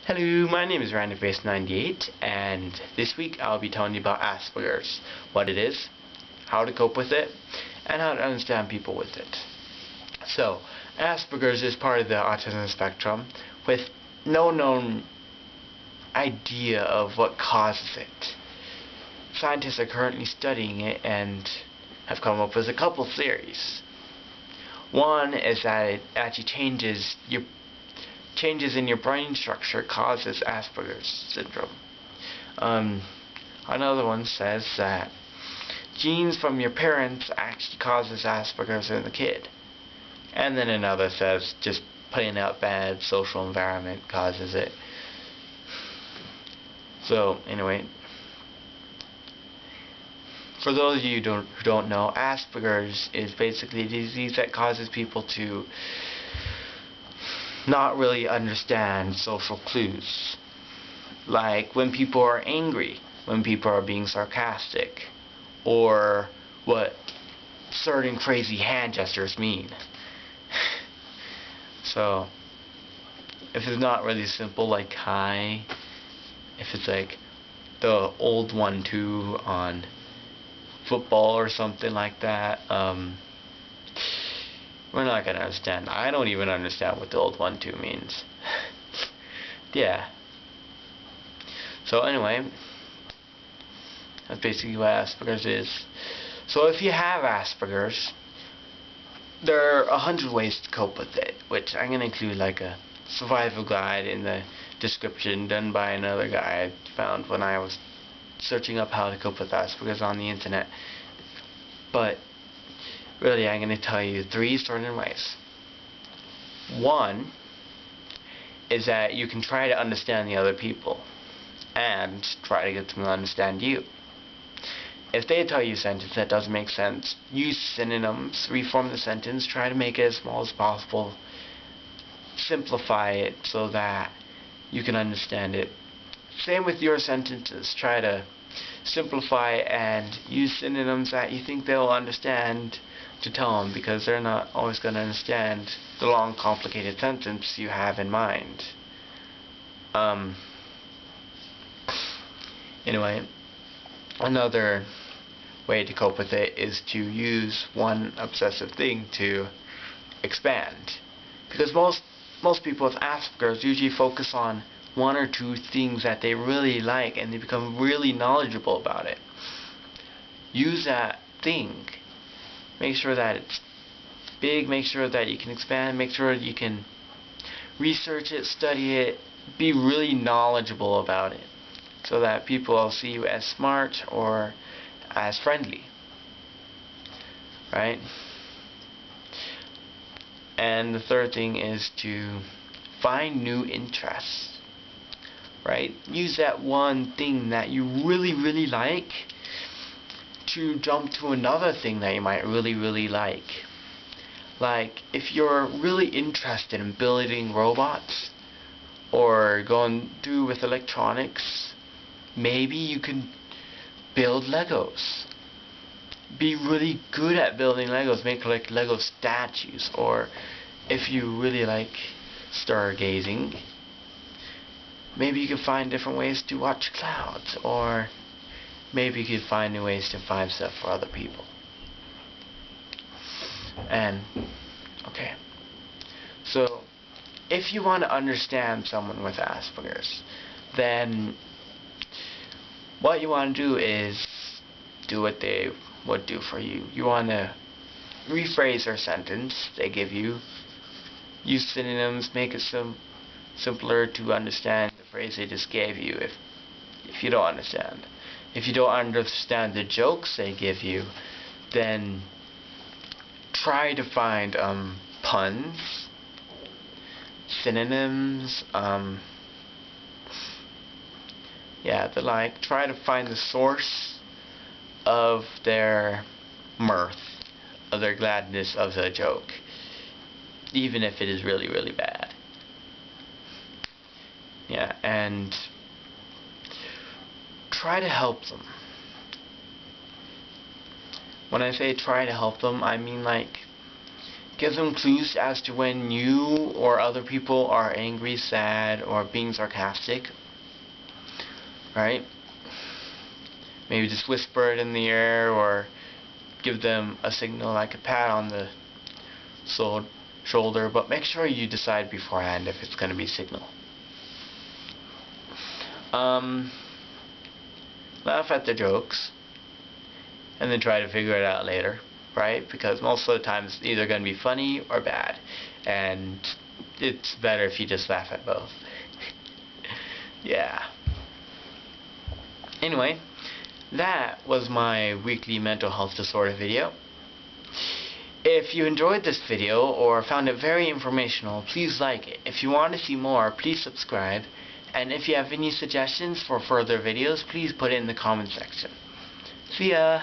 Hello, my name is RandomBase98, and this week I'll be telling you about Asperger's, what it is, how to cope with it, and how to understand people with it. So, Asperger's is part of the autism spectrum with no known idea of what causes it. Scientists are currently studying it and have come up with a couple theories. One is that it actually changes in your brain structure causes Asperger's syndrome. Another one says that genes from your parents actually causes Asperger's in the kid. And then another says just playing out bad social environment causes it. So anyway, for those of you who don't know, Asperger's is basically a disease that causes people to not really understand social clues, like when people are angry, when people are being sarcastic, or what certain crazy hand gestures mean. So if it's not really simple like hi, if it's like the old 1-2 on football or something like that, we're not gonna understand. I don't even understand what the old 1-2 means. Yeah. So anyway, that's basically what Asperger's is. So if you have Asperger's, there are 100 ways to cope with it, which I'm gonna include like a survival guide in the description done by another guy I found when I was searching up how to cope with Asperger's on the internet. But really, I'm going to tell you 3 certain ways. One is that you can try to understand the other people and try to get them to understand you. If they tell you a sentence that doesn't make sense, use synonyms, reform the sentence, try to make it as small as possible, simplify it so that you can understand it. Same with your sentences, try to simplify and use synonyms that you think they'll understand to tell them, because they're not always going to understand the long complicated sentence you have in mind. Anyway, another way to cope with it is to use one obsessive thing to expand, because most people with Asperger's usually focus on 1 or 2 things that they really like and they become really knowledgeable about it. Use that thing. Make sure that it's big, make sure that you can expand, make sure you can research it, study it, be really knowledgeable about it, so that people will see you as smart or as friendly. Right? And the third thing is to find new interests. Right? Use that one thing that you really like to jump to another thing that you might really like. Like, if you're really interested in building robots or going through with electronics, maybe you can build Legos. Be really good at building Legos. Make like Lego statues. Or if you really like stargazing, maybe you can find different ways to watch clouds, or maybe you could find new ways to find stuff for other people. And, okay. So, if you want to understand someone with Asperger's, then what you want to do is do what they would do for you. You want to rephrase their sentence they give you. Use synonyms, make it simpler to understand the phrase they just gave you if you don't understand. If you don't understand the jokes they give you, then try to find puns, synonyms, the like. Try to find the source of their mirth, of their gladness of the joke, even if it is really bad. Yeah, and try to help them. When I say try to help them, I mean like Give them clues as to when you or other people are angry, sad, or being sarcastic. Right? Maybe just whisper it in the air, or give them a signal like a pat on the shoulder, but make sure you decide beforehand if it's going to be a signal. Laugh at the jokes and then try to figure it out later, right? Because most of the time it's either going to be funny or bad, and it's better if you just laugh at both. Yeah. Anyway, that was my weekly mental health disorder video. If you enjoyed this video or found it very informational, please like it. If you want to see more, please subscribe. And if you have any suggestions for further videos, please put it in the comment section. See ya!